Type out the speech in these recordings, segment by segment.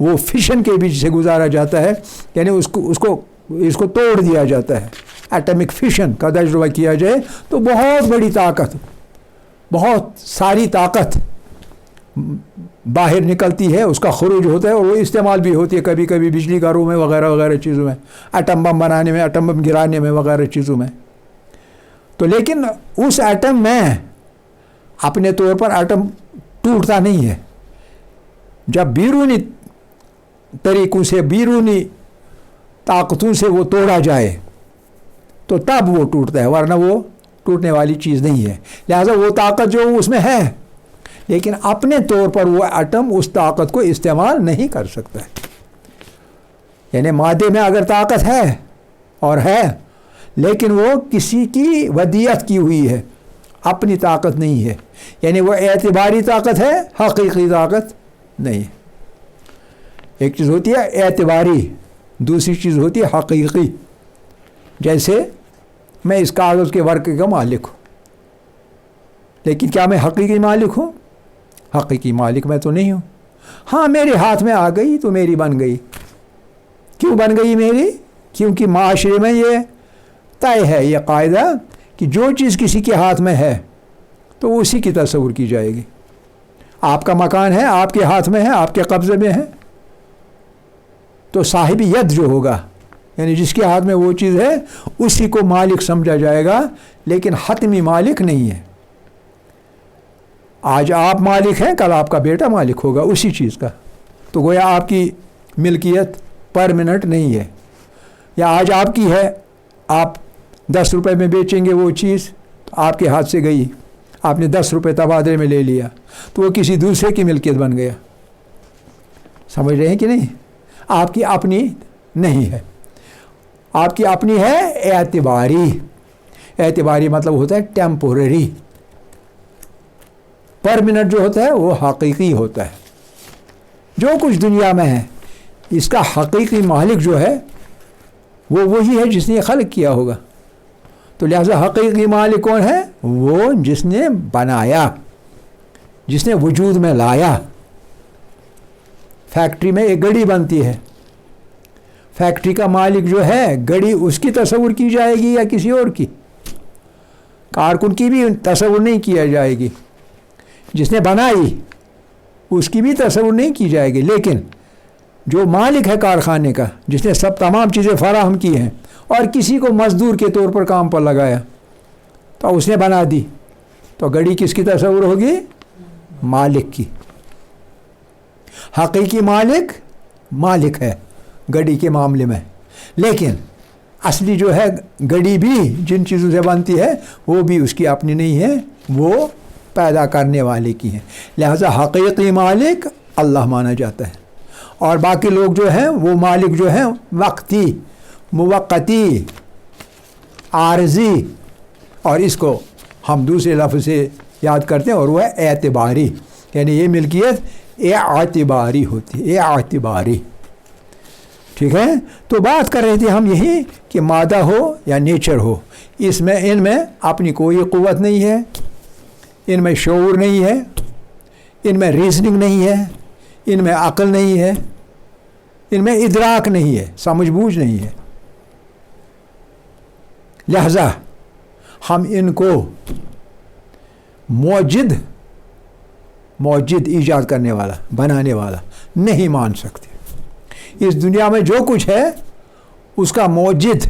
وہ فشن کے بیچ سے گزارا جاتا ہے، یعنی اس کو توڑ دیا جاتا ہے، ایٹمک فشن کا تجربہ کیا جائے تو بہت بڑی طاقت، بہت ساری طاقت باہر نکلتی ہے، اس کا خروج ہوتا ہے اور وہ استعمال بھی ہوتی ہے کبھی کبھی بجلی گھروں میں وغیرہ وغیرہ چیزوں میں، ایٹم بم بنانے میں، ایٹم بم گرانے میں وغیرہ چیزوں میں۔ تو لیکن اس ایٹم میں اپنے طور پر ایٹم ٹوٹتا نہیں ہے، جب بیرونی طریقوں سے، بیرونی طاقتوں سے وہ توڑا جائے تو تب وہ ٹوٹتا ہے، ورنہ وہ ٹوٹنے والی چیز نہیں ہے۔ لہذا وہ طاقت جو اس میں ہے، لیکن اپنے طور پر وہ ایٹم اس طاقت کو استعمال نہیں کر سکتا ہے۔ یعنی مادے میں اگر طاقت ہے اور ہے، لیکن وہ کسی کی ودیعت کی ہوئی ہے، اپنی طاقت نہیں ہے، یعنی وہ اعتباری طاقت ہے، حقیقی طاقت نہیں ہے۔ ایک چیز ہوتی ہے اعتباری، دوسری چیز ہوتی ہے حقیقی۔ جیسے میں اس کاغذ کے ورقے کا مالک ہوں، لیکن کیا میں حقیقی مالک ہوں؟ حقیقی مالک میں تو نہیں ہوں۔ ہاں میرے ہاتھ میں آ گئی تو میری بن گئی۔ کیوں بن گئی میری؟ کیونکہ معاشرے میں یہ طے ہے، یہ قاعدہ کہ جو چیز کسی کے ہاتھ میں ہے تو اسی کی تصور کی جائے گی۔ آپ کا مکان ہے، آپ کے ہاتھ میں ہے، آپ کے قبضے میں ہے، تو صاحب ید جو ہوگا، یعنی جس کے ہاتھ میں وہ چیز ہے، اسی کو مالک سمجھا جائے گا، لیکن حتمی مالک نہیں ہے۔ آج آپ مالک ہیں، کل آپ کا بیٹا مالک ہوگا اسی چیز کا، تو گویا آپ کی ملکیت پرماننٹ نہیں ہے۔ یا آج آپ کی ہے، آپ 10 روپے میں بیچیں گے وہ چیز، آپ کے ہاتھ سے گئی، آپ نے 10 روپے تبادلے میں لے لیا، تو وہ کسی دوسرے کی ملکیت بن گیا۔ سمجھ رہے ہیں کہ نہیں؟ آپ کی اپنی نہیں ہے، آپ کی اپنی ہے اعتباری۔ اعتباری مطلب ہوتا ہے ٹیمپورری، پر منٹ جو ہوتا ہے وہ حقیقی ہوتا ہے۔ جو کچھ دنیا میں ہے اس کا حقیقی مالک جو ہے وہ وہی ہے جس نے خلق کیا ہوگا۔ تو لہذا حقیقی مالک کون ہے؟ وہ جس نے بنایا، جس نے وجود میں لایا۔ فیکٹری میں ایک گڑی بنتی ہے، فیکٹری کا مالک جو ہے، گڑی اس کی تصور کی جائے گی یا کسی اور کی؟ کارکن کی بھی تصور نہیں کیا جائے گی، جس نے بنائی اس کی بھی تصور نہیں کی جائے گی، لیکن جو مالک ہے کارخانے کا، جس نے سب تمام چیزیں فراہم کی ہیں اور کسی کو مزدور کے طور پر کام پر لگایا تو اس نے بنا دی، تو گڑی کس کی تصور ہوگی؟ مالک کی۔ حقیقی مالک مالک ہے گڑی کے معاملے میں، لیکن اصلی جو ہے گڑی بھی جن چیزوں سے بنتی ہے وہ بھی اس کی اپنی نہیں ہے، وہ پیدا کرنے والے کی ہیں۔ لہذا حقیقی مالک اللہ مانا جاتا ہے، اور باقی لوگ جو ہیں وہ مالک جو ہیں وقتی، موقتی، عارضی، اور اس کو ہم دوسرے لفظ سے یاد کرتے ہیں اور وہ ہے اعتباری، یعنی یہ ملکیت اعتباری ہوتی ہے، اعتباری۔ ٹھیک ہے؟ تو بات کر رہے تھے ہم یہی کہ مادہ ہو یا نیچر ہو، ان میں اپنی کوئی قوت نہیں ہے، ان میں شعور نہیں ہے، ان میں ریزننگ نہیں ہے، ان میں عقل نہیں ہے، ان میں ادراک نہیں ہے، سمجھ بوجھ نہیں ہے۔ لہذا ہم ان کو موجد ایجاد کرنے والا، بنانے والا نہیں مان سکتے۔ اس دنیا میں جو کچھ ہے اس کا موجد،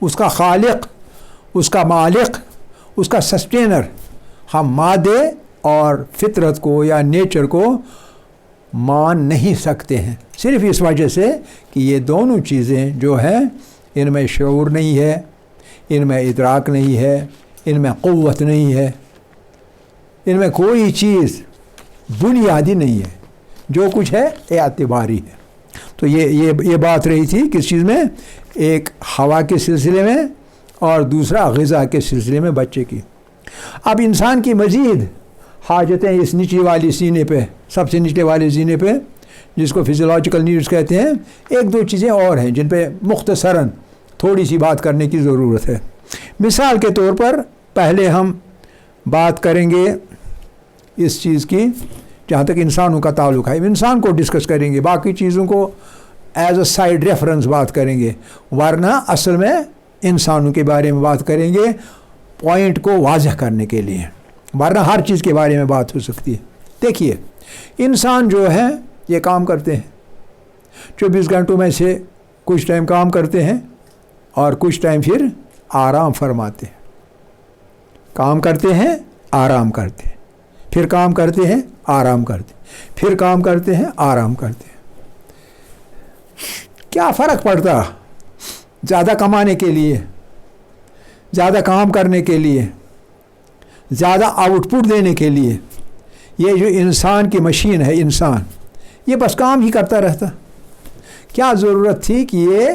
اس کا خالق، اس کا مالک، اس کا سسٹینر ہم مادے اور فطرت کو یا نیچر کو مان نہیں سکتے ہیں، صرف اس وجہ سے کہ یہ دونوں چیزیں جو ہیں ان میں شعور نہیں ہے، ان میں ادراک نہیں ہے، ان میں قوت نہیں ہے، ان میں کوئی چیز بنیادی نہیں ہے، جو کچھ ہے اعتباری ہے۔ تو یہ بات رہی تھی کس چیز میں؟ ایک ہوا کے سلسلے میں اور دوسرا غذا کے سلسلے میں بچے کی۔ اب انسان کی مزید حاجتیں اس نچلی والی سینے پہ، سب سے نچلے والے سینے پہ، جس کو فزیولوجیکل نیڈز کہتے ہیں، ایک دو چیزیں اور ہیں جن پہ مختصراً تھوڑی سی بات کرنے کی ضرورت ہے۔ مثال کے طور پر پہلے ہم بات کریں گے اس چیز کی جہاں تک انسانوں کا تعلق ہے انسان کو ڈسکس کریں گے، باقی چیزوں کو ایز اے سائڈ ریفرنس بات کریں گے، ورنہ اصل میں انسانوں کے بارے میں بات کریں گے پوائنٹ کو واضح کرنے کے لیے، ورنہ ہر چیز کے بارے میں بات ہو سکتی ہے۔ دیکھیے انسان جو ہے یہ کام کرتے ہیں، 24 گھنٹوں میں سے کچھ ٹائم کام کرتے ہیں اور کچھ ٹائم پھر آرام فرماتے ہیں، کام کرتے ہیں آرام کرتے ہیں، پھر کام کرتے ہیں آرام کرتے ہیں، پھر کام کرتے ہیں آرام کرتے ہیں۔ کیا فرق پڑتا زیادہ کمانے کے لیے، زیادہ کام کرنے کے لیے، زیادہ آؤٹ پٹ دینے کے لیے؟ یہ جو انسان کی مشین ہے، انسان یہ بس کام ہی کرتا رہتا، کیا ضرورت تھی کہ یہ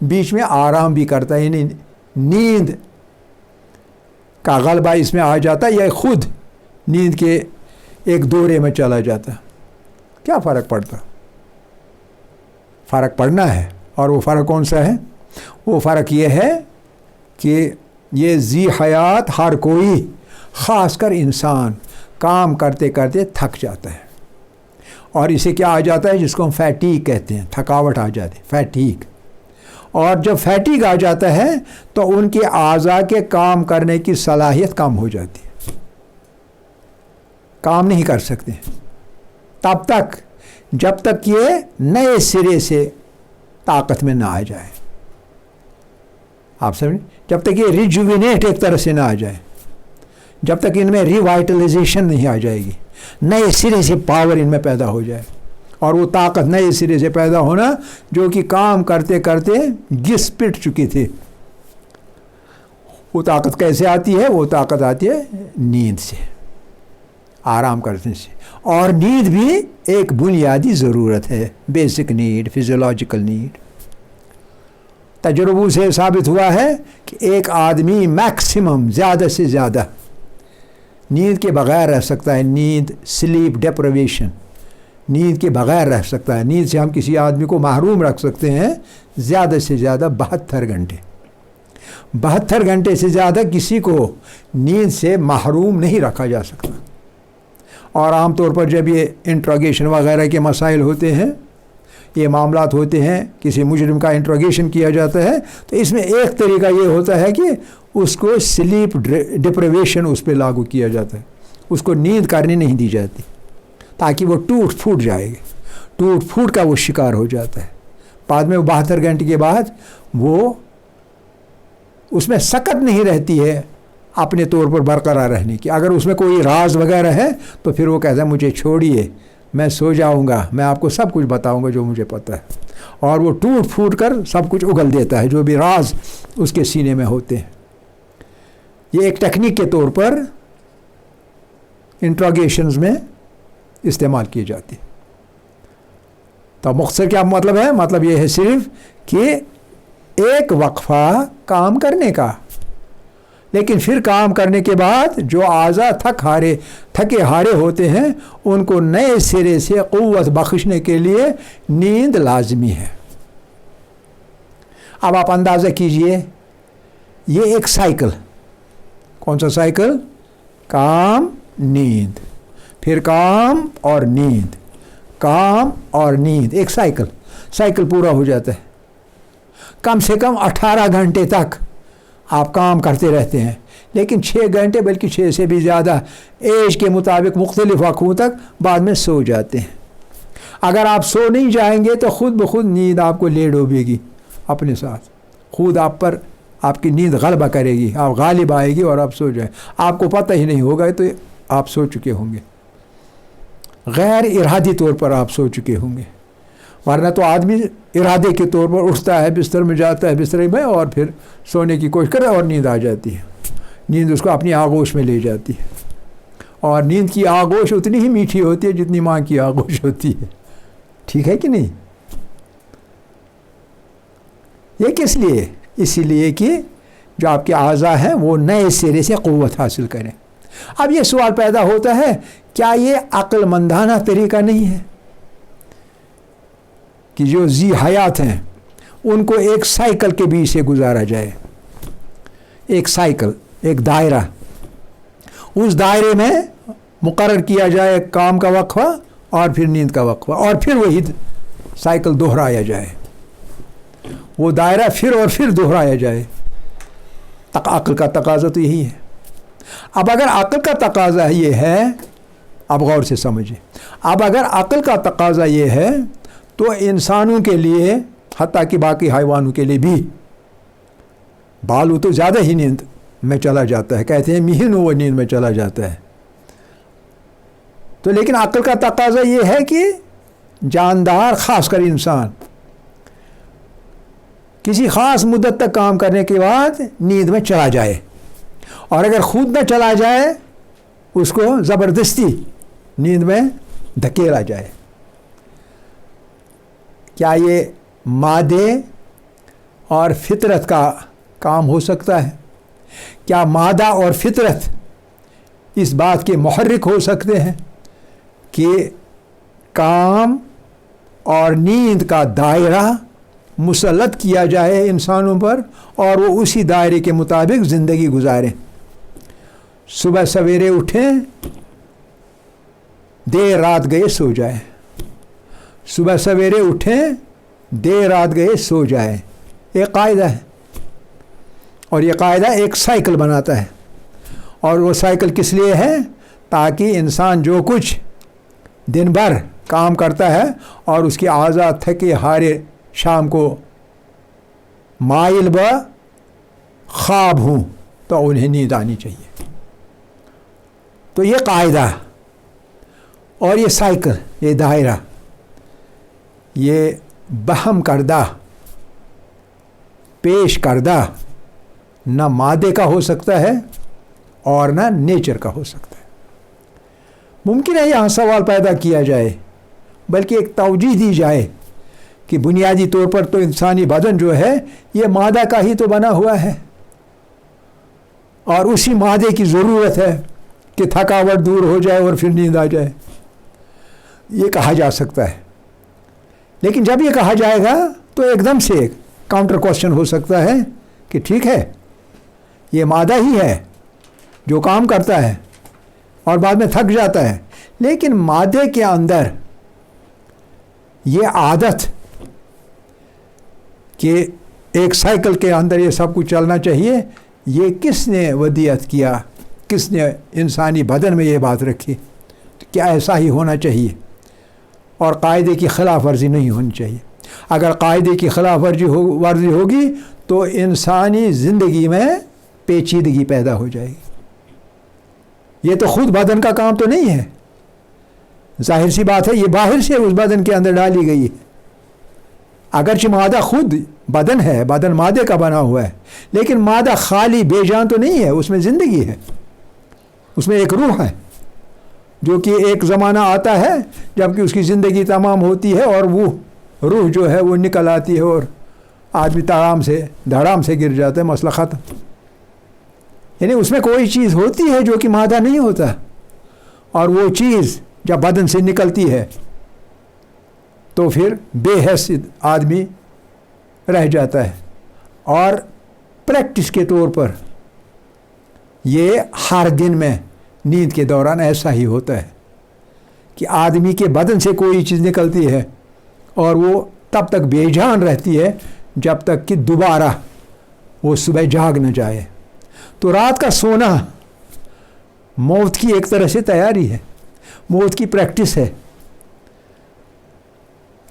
بیچ میں آرام بھی کرتا، یعنی نیند کا غلبہ اس میں آ جاتا یا خود نیند کے ایک دورے میں چلا جاتا؟ کیا فرق پڑتا؟ فرق پڑنا ہے، اور وہ فرق کون سا ہے؟ وہ فرق یہ ہے کہ یہ ذی حیات ہر کوئی، خاص کر انسان کام کرتے کرتے تھک جاتا ہے، اور اسے کیا آ جاتا ہے جس کو ہم فیٹیگ کہتے ہیں، تھکاوٹ آ جاتی ہے، فیٹیگ۔ اور جب فیٹیگ آ جاتا ہے تو ان کے اعضاء کے کام کرنے کی صلاحیت کم ہو جاتی ہے، کام نہیں کر سکتے تب تک جب تک یہ نئے سرے سے طاقت میں نہ آ جائے۔ آپ سمجھیں؟ جب تک یہ ریجوینیٹ ایک طرح سے نہ آ جائے، جب تک ان میں ریوائٹلائزیشن نہیں آ جائے گی، نئے سرے سے پاور ان میں پیدا ہو جائے، اور وہ طاقت نئے سرے سے پیدا ہونا جو کہ کام کرتے کرتے گھس پٹ چکی تھی۔ وہ طاقت کیسے آتی ہے؟ وہ طاقت آتی ہے نیند سے، آرام کرنے سے، اور نیند بھی ایک بنیادی ضرورت ہے، بیسک نیڈ، فزیولوجیکل نیڈ۔ تجربوں سے ثابت ہوا ہے کہ ایک آدمی میکسیمم زیادہ سے زیادہ نیند کے بغیر رہ سکتا ہے، نیند، سلیپ ڈیپریویشن، نیند کے بغیر رہ سکتا ہے۔ نیند سے ہم کسی آدمی کو محروم رکھ سکتے ہیں زیادہ سے زیادہ 72 گھنٹے۔ 72 گھنٹے سے زیادہ کسی کو نیند سے محروم نہیں رکھا جا سکتا۔ اور عام طور پر جب یہ انٹروگیشن وغیرہ کے مسائل ہوتے ہیں، یہ معاملات ہوتے ہیں، کسی مجرم کا انٹروگیشن کیا جاتا ہے، تو اس میں ایک طریقہ یہ ہوتا ہے کہ اس کو سلیپ ڈپریویشن اس پہ لاگو کیا جاتا ہے، اس کو نیند کرنے نہیں دی جاتی تاکہ وہ ٹوٹ پھوٹ جائے گا، ٹوٹ پھوٹ کا وہ شکار ہو جاتا ہے۔ بعد میں 72 گھنٹے کے بعد وہ اس میں سکت نہیں رہتی ہے اپنے طور پر برقرار رہنے کی۔ اگر اس میں کوئی راز وغیرہ ہے تو پھر وہ کہتا ہے مجھے چھوڑیے، میں سو جاؤں گا، میں آپ کو سب کچھ بتاؤں گا جو مجھے پتہ ہے، اور وہ ٹوٹ پھوٹ کر سب کچھ اگل دیتا ہے جو بھی راز اس کے سینے میں ہوتے ہیں۔ یہ ایک ٹیکنیک کے طور پر انٹروگیشنز میں استعمال کی جاتی ہے۔ تو مختصر کیا مطلب ہے؟ مطلب یہ ہے صرف کہ ایک وقفہ کام کرنے کا، لیکن پھر کام کرنے کے بعد جو اعضاء تھکے ہارے ہوتے ہیں ان کو نئے سرے سے قوت بخشنے کے لیے نیند لازمی ہے۔ اب آپ اندازہ کیجئے، یہ ایک سائیکل، کون سا سائیکل؟ کام، نیند، پھر کام اور نیند، کام اور نیند، ایک سائیکل پورا ہو جاتا ہے۔ کم سے کم 18 گھنٹے تک آپ کام کرتے رہتے ہیں، لیکن 6 گھنٹے بلکہ 6 سے بھی زیادہ ایج کے مطابق مختلف وقتوں تک بعد میں سو جاتے ہیں۔ اگر آپ سو نہیں جائیں گے تو خود بخود نیند آپ کو لے ڈوبے گی اپنے ساتھ، خود آپ پر آپ کی نیند غلبہ کرے گی، آپ غالب آئے گی اور آپ سو جائیں، آپ کو پتہ ہی نہیں ہوگا تو آپ سو چکے ہوں گے، غیر ارادی طور پر آپ سو چکے ہوں گے۔ ورنہ تو آدمی ارادے کے طور پر اٹھتا ہے، بستر میں جاتا ہے، بستر میں اور پھر سونے کی کوشش کرے اور نیند آ جاتی ہے، نیند اس کو اپنی آغوش میں لے جاتی ہے، اور نیند کی آغوش اتنی ہی میٹھی ہوتی ہے جتنی ماں کی آغوش ہوتی ہے۔ ٹھیک ہے کہ نہیں؟ یہ کس لیے؟ اسی لیے کہ جو آپ کے اعضاء ہیں وہ نئے سرے سے قوت حاصل کریں۔ اب یہ سوال پیدا ہوتا ہے، کیا یہ عقل مندانہ طریقہ نہیں ہے کہ جو ذی حیات ہیں ان کو ایک سائیکل کے بیچ سے گزارا جائے؟ ایک سائیکل، ایک دائرہ، اس دائرے میں مقرر کیا جائے کام کا وقفہ اور پھر نیند کا وقفہ، اور پھر وہی سائیکل دہرایا جائے، وہ دائرہ پھر اور پھر دہرایا جائے۔ عقل کا تقاضا تو یہی ہے۔ اب اگر عقل کا تقاضا یہ ہے، اب غور سے سمجھیں، اب اگر عقل کا تقاضا یہ ہے تو انسانوں کے لیے، حتیٰ کہ باقی حیوانوں کے لیے بھی، بالو تو زیادہ ہی نیند میں چلا جاتا ہے، کہتے ہیں مہینوں وہ نیند میں چلا جاتا ہے، تو لیکن عقل کا تقاضا یہ ہے کہ جاندار، خاص کر انسان، کسی خاص مدت تک کام کرنے کے بعد نیند میں چلا جائے، اور اگر خود نہ چلا جائے اس کو زبردستی نیند میں دھکیلا جائے۔ کیا یہ مادے اور فطرت کا کام ہو سکتا ہے؟ کیا مادہ اور فطرت اس بات کے محرک ہو سکتے ہیں کہ کام اور نیند کا دائرہ مسلط کیا جائے انسانوں پر اور وہ اسی دائرے کے مطابق زندگی گزاریں؟ صبح سویرے اٹھیں، دیر رات گئے سو جائیں، صبح سویرے اٹھیں، دیر رات گئے سو جائیں، ایک قاعدہ ہے، اور یہ قاعدہ ایک سائیکل بناتا ہے، اور وہ سائیکل کس لیے ہے؟ تاکہ انسان جو کچھ دن بھر کام کرتا ہے اور اس کی اعضاء تھکے ہارے شام کو مائل ب خواب ہوں تو انہیں نیند آنی چاہیے۔ تو یہ قاعدہ اور یہ سائیکل، یہ دائرہ، یہ بہم کردہ، پیش کردہ نہ مادے کا ہو سکتا ہے اور نہ نیچر کا ہو سکتا ہے۔ ممکن ہے یہاں سوال پیدا کیا جائے، بلکہ ایک توجیہ دی جائے کہ بنیادی طور پر تو انسانی بدن جو ہے یہ مادہ کا ہی تو بنا ہوا ہے، اور اسی مادے کی ضرورت ہے کہ تھکاوٹ دور ہو جائے اور پھر نیند آ جائے، یہ کہا جا سکتا ہے۔ لیکن جب یہ کہا جائے گا تو ایک دم سے ایک کاؤنٹر کوشچن ہو سکتا ہے کہ ٹھیک ہے، یہ مادہ ہی ہے جو کام کرتا ہے اور بعد میں تھک جاتا ہے، لیکن مادے کے اندر یہ عادت کہ ایک سائیکل کے اندر یہ سب کچھ چلنا چاہیے، یہ کس نے ودیعت کیا؟ کس نے انسانی بدن میں یہ بات رکھی؟ کیا ایسا ہی ہونا چاہیے اور قاعدے کی خلاف ورزی نہیں ہونی چاہیے۔ اگر قاعدے کی خلاف ورزی ہوگی تو انسانی زندگی میں پیچیدگی پیدا ہو جائے گی۔ یہ تو خود بدن کا کام تو نہیں ہے، ظاہر سی بات ہے، یہ باہر سے اس بدن کے اندر ڈالی گئی ہے۔ اگرچہ مادہ خود بدن ہے، بدن مادے کا بنا ہوا ہے، لیکن مادہ خالی بے جان تو نہیں ہے، اس میں زندگی ہے، اس میں ایک روح ہے جو کہ ایک زمانہ آتا ہے جب کہ اس کی زندگی تمام ہوتی ہے اور وہ روح جو ہے وہ نکل آتی ہے اور آدمی دھڑام سے گر جاتا ہے، مسئلہ ختم۔ یعنی اس میں کوئی چیز ہوتی ہے جو کہ مادہ نہیں ہوتا، اور وہ چیز جب بدن سے نکلتی ہے تو پھر بے حس آدمی رہ جاتا ہے۔ اور پریکٹس کے طور پر یہ ہر دن میں نیند کے دوران ایسا ہی ہوتا ہے کہ آدمی کے بدن سے کوئی چیز نکلتی ہے اور وہ تب تک بے جان رہتی ہے جب تک کہ دوبارہ وہ صبح جاگ نہ جائے۔ تو رات کا سونا موت کی ایک طرح سے تیاری ہے، موت کی پریکٹس ہے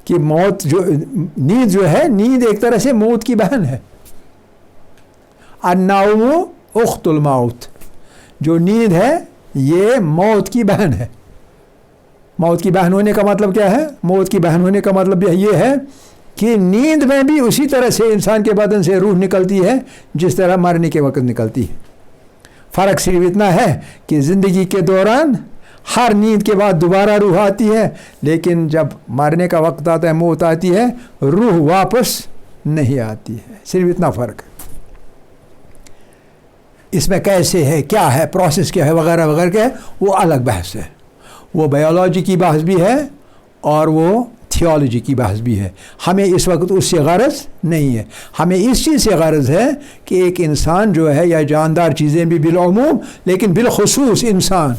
کہ نیند جو ہے، نیند ایک طرح سے موت کی بہن ہے۔ النوم اخت الموت، جو نیند ہے یہ موت کی بہن ہے۔ موت کی بہن ہونے کا مطلب کیا ہے؟ موت کی بہن ہونے کا مطلب یہ ہے کہ نیند میں بھی اسی طرح سے انسان کے بدن سے روح نکلتی ہے جس طرح مرنے کے وقت نکلتی ہے۔ فرق صرف اتنا ہے کہ زندگی کے دوران ہر نیند کے بعد دوبارہ روح آتی ہے، لیکن جب مرنے کا وقت آتا ہے، موت آتی ہے، روح واپس نہیں آتی ہے۔ صرف اتنا فرق ہے۔ اس میں کیسے ہے، کیا ہے، پروسیس کیا ہے، وغیرہ وغیرہ کیا ہے، وہ الگ بحث ہے۔ وہ بایولوجی کی بحث بھی ہے اور وہ تھیولوجی کی بحث بھی ہے۔ ہمیں اس وقت اس سے غرض نہیں ہے، ہمیں اس چیز سے غرض ہے کہ ایک انسان جو ہے، یا جاندار چیزیں بھی بالعموم، لیکن بالخصوص انسان،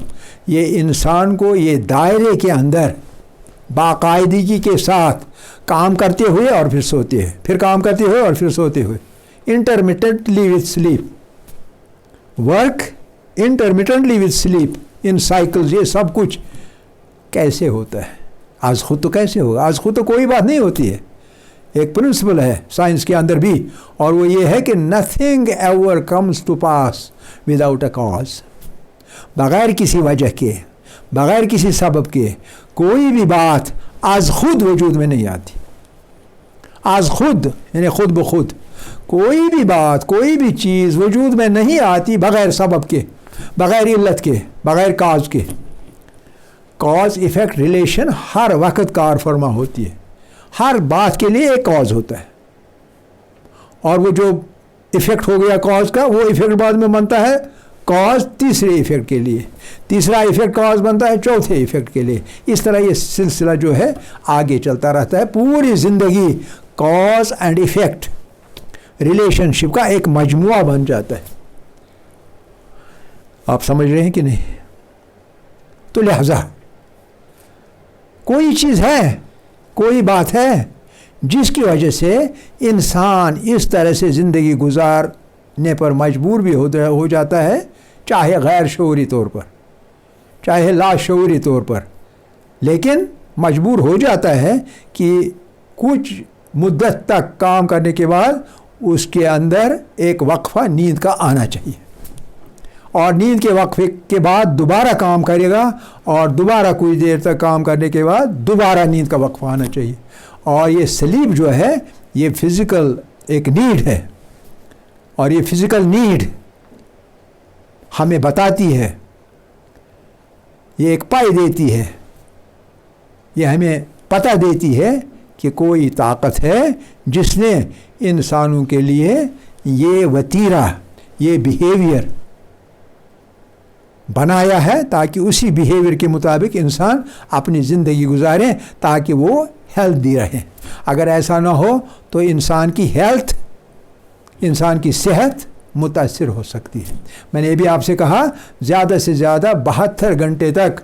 یہ انسان کو یہ دائرے کے اندر باقاعدگی کے ساتھ کام کرتے ہوئے اور پھر سوتے ہیں، پھر کام کرتے ہوئے اور پھر سوتے ہوئے، intermittently with sleep, work intermittently with sleep in cycles, یہ سب کچھ کیسے ہوتا ہے؟ آج خود تو کیسے ہوگا؟ آج خود تو کوئی بات نہیں ہوتی ہے. ایک پرنسپل ہے سائنس کے اندر بھی، اور وہ یہ ہے کہ nothing ever comes to pass without a cause. بغیر کسی وجہ کے، بغیر کسی سبب کے کوئی بھی بات از خود وجود میں نہیں آتی. از خود یعنی خود بخود کوئی بھی بات، کوئی بھی چیز وجود میں نہیں آتی بغیر سبب کے، بغیر علت کے، بغیر کاز کے. کاز ایفیکٹ ریلیشن ہر وقت کار فرما ہوتی ہے. ہر بات کے لیے ایک کاز ہوتا ہے، اور وہ جو ایفیکٹ ہو گیا کاز کا، وہ ایفیکٹ بعد میں بنتا ہے کاز تیسرے ایفیکٹ کے لیے، تیسرا ایفیکٹ کاز بنتا ہے چوتھے ایفیکٹ کے لیے. اس طرح یہ سلسلہ جو ہے آگے چلتا رہتا ہے. پوری زندگی کاز اینڈ ایفیکٹ ریلیشن شپ کا ایک مجموعہ بن جاتا ہے. آپ سمجھ رہے ہیں کہ نہیں؟ تو لہذا کوئی چیز ہے، کوئی بات ہے جس کی وجہ سے انسان اس طرح سے زندگی گزارنے پر مجبور بھی ہو جاتا ہے، چاہے غیر شعوری طور پر، چاہے لاشعوری طور پر، لیکن مجبور ہو جاتا ہے کہ کچھ مدت تک کام کرنے کے بعد اس کے اندر ایک وقفہ نیند کا آنا چاہیے، اور نیند کے وقفے کے بعد دوبارہ کام کرے گا، اور دوبارہ کچھ دیر تک کام کرنے کے بعد دوبارہ نیند کا وقفہ آنا چاہیے. اور یہ سلیپ جو ہے یہ فزیکل ایک نیڈ ہے، اور یہ فزیکل نیڈ ہمیں بتاتی ہے، یہ ایک پائی دیتی ہے، یہ ہمیں پتہ دیتی ہے کہ کوئی طاقت ہے جس نے انسانوں کے لیے یہ وتیرہ، یہ بیہیویئر بنایا ہے تاکہ اسی بیہیویئر کے مطابق انسان اپنی زندگی گزاریں، تاکہ وہ ہیلتھی رہیں. اگر ایسا نہ ہو تو انسان کی ہیلتھ، انسان کی صحت متاثر ہو سکتی ہے. میں نے یہ بھی آپ سے کہا زیادہ سے زیادہ 72 گھنٹے تک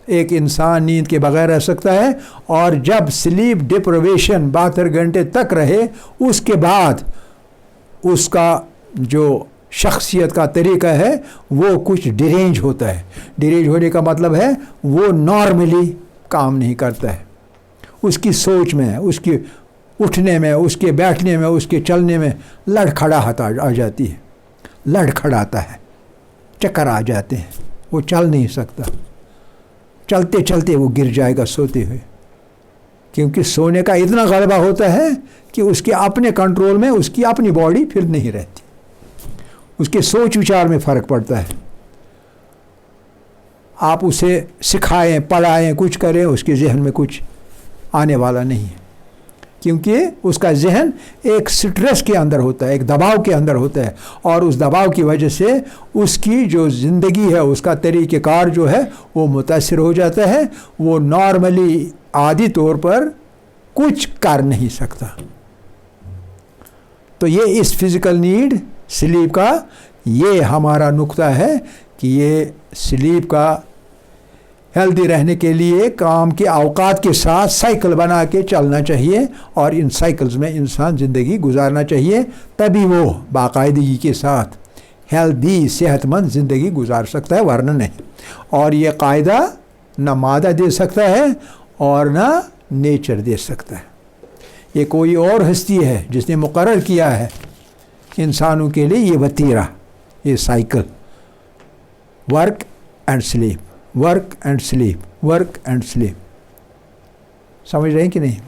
ایک انسان نیند کے بغیر رہ سکتا ہے، اور جب سلیپ ڈپریویشن 72 گھنٹے تک رہے اس کے بعد اس کا جو شخصیت کا طریقہ ہے وہ کچھ ڈیرینج ہوتا ہے. ڈیرینج ہونے کا مطلب ہے وہ نارملی کام نہیں کرتا ہے. اس کی سوچ میں، اس کی اٹھنے میں، اس کے بیٹھنے میں، اس کے چلنے میں لڑکھڑاہٹ آ جاتی ہے، لڑکھڑاتا ہے، چکر آ جاتے ہیں، وہ چل نہیں سکتا. چلتے چلتے وہ گر جائے گا سوتے ہوئے، کیونکہ سونے کا اتنا غلبہ ہوتا ہے کہ اس کے اپنے کنٹرول میں اس کی اپنی باڈی پھر نہیں رہتی، اس کے سوچ وچار میں فرق پڑتا ہے. آپ اسے سکھائیں، پڑھائیں، کچھ کریں، اس کے ذہن میں کچھ آنے والا نہیں ہے، کیونکہ اس کا ذہن ایک سٹریس کے اندر ہوتا ہے، ایک دباؤ کے اندر ہوتا ہے، اور اس دباؤ کی وجہ سے اس کی جو زندگی ہے، اس کا طریقہ کار جو ہے وہ متاثر ہو جاتا ہے. وہ نارملی عادی طور پر کچھ کر نہیں سکتا. تو یہ اس فزیکل نیڈ سلیپ کا یہ ہمارا نقطہ ہے کہ یہ سلیپ کا ہیلدی رہنے کے لیے کام کے اوقات کے ساتھ سائیکل بنا کے چلنا چاہیے، اور ان سائیکلز میں انسان زندگی گزارنا چاہیے، تبھی وہ باقاعدگی کے ساتھ ہیلدی صحت مند زندگی گزار سکتا ہے، ورنہ نہیں. اور یہ قاعدہ نہ مادہ دے سکتا ہے اور نہ نیچر دے سکتا ہے. یہ کوئی اور ہستی ہے جس نے مقرر کیا ہے انسانوں کے لیے یہ وتیرہ، یہ cycle, work and sleep, work and sleep, work and sleep. سمجھ رہے ہیں کہ نہیں؟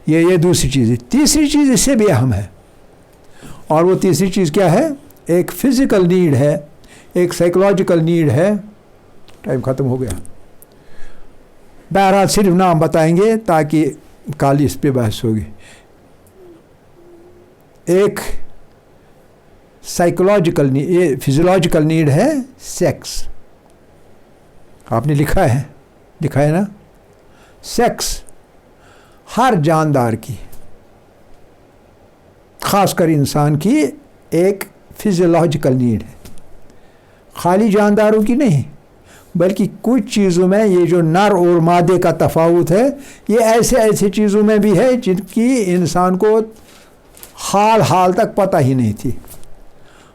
یہ دوسری چیز ہے. تیسری چیز اس سے بھی اہم ہے، اور وہ تیسری چیز کیا ہے؟ ایک فزیکل نیڈ ہے، ایک سائیکولوجیکل نیڈ ہے. ٹائم ختم ہو گیا. بہرحال صرف نام بتائیں گے تاکہ کل اس پہ بحث ہوگی. ایک سائیکولوجیکل نیڈ، فزیولوجیکل نیڈ ہے سیکس. آپ نے لکھا ہے نا؟ سیکس ہر جاندار کی، خاص کر انسان کی ایک فزیولوجیکل نیڈ ہے، خالی جانداروں کی نہیں. بلکہ کچھ چیزوں میں یہ جو نر اور مادے کا تفاوت ہے یہ ایسے چیزوں میں بھی ہے جن کی انسان کو حال تک پتہ ہی نہیں تھی.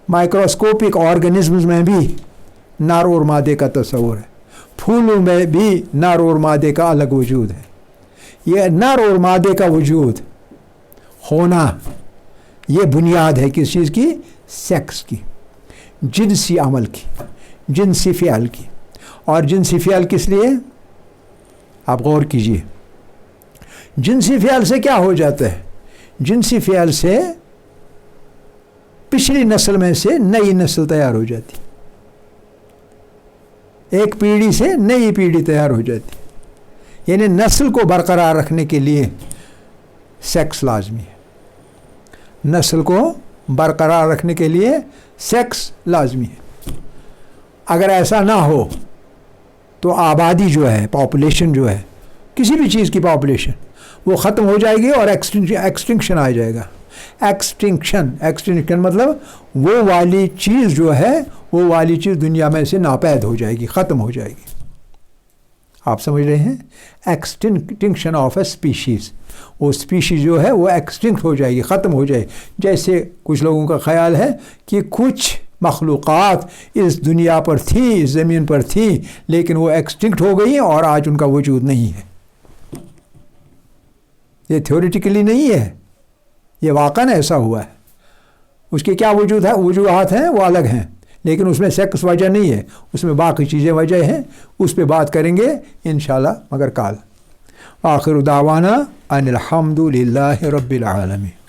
مائکروسکوپک آرگنزمز میں بھی نر اور مادے کا تصور ہے. پھولوں میں بھی نر اور مادے کا الگ وجود ہے. یہ نر اور مادے کا وجود ہونا یہ بنیاد ہے کس چیز کی؟ سیکس کی، جنسی عمل کی، جنسی فعل کی. اور جنسی فعل کس لیے؟ آپ غور کیجئے. جنسی فعل سے کیا ہو جاتا ہے؟ جنسی فعل سے پچھلی نسل میں سے نئی نسل تیار ہو جاتی، ایک پیڑھی سے نئی پیڑھی تیار ہو جاتی. یعنی نسل کو برقرار رکھنے کے لیے سیکس لازمی ہے. نسل کو برقرار رکھنے کے لیے سیکس لازمی ہے. اگر ایسا نہ ہو تو آبادی جو ہے، پاپولیشن جو ہے، کسی بھی چیز کی پاپولیشن وہ ختم ہو جائے گی اور ایکسٹنکشن آ جائے گا. ایکسٹنکشن مطلب وہ والی چیز جو ہے، وہ والی چیز دنیا میں سے ناپید ہو جائے گی، ختم ہو جائے گی. آپ سمجھ رہے ہیں؟ Extinction of a species. وہ اسپیشیز جو ہے وہ ایکسٹنکٹ ہو جائے گی، ختم ہو جائے. جیسے کچھ لوگوں کا خیال ہے کہ کچھ مخلوقات اس دنیا پر تھی، اس زمین پر تھی، لیکن وہ ایکسٹنکٹ ہو گئی اور آج ان کا وجود نہیں ہے. یہ تھیوریٹیکلی نہیں ہے، یہ واقعاً ایسا ہوا ہے. اس کے کیا وجوہات ہیں وہ الگ ہیں، لیکن اس میں سیکس وجہ نہیں ہے، اس میں باقی چیزیں وجہ ہیں. اس پہ بات کریں گے انشاءاللہ مگر کال. آخر دعوانا ان الحمد للہ رب العالمین.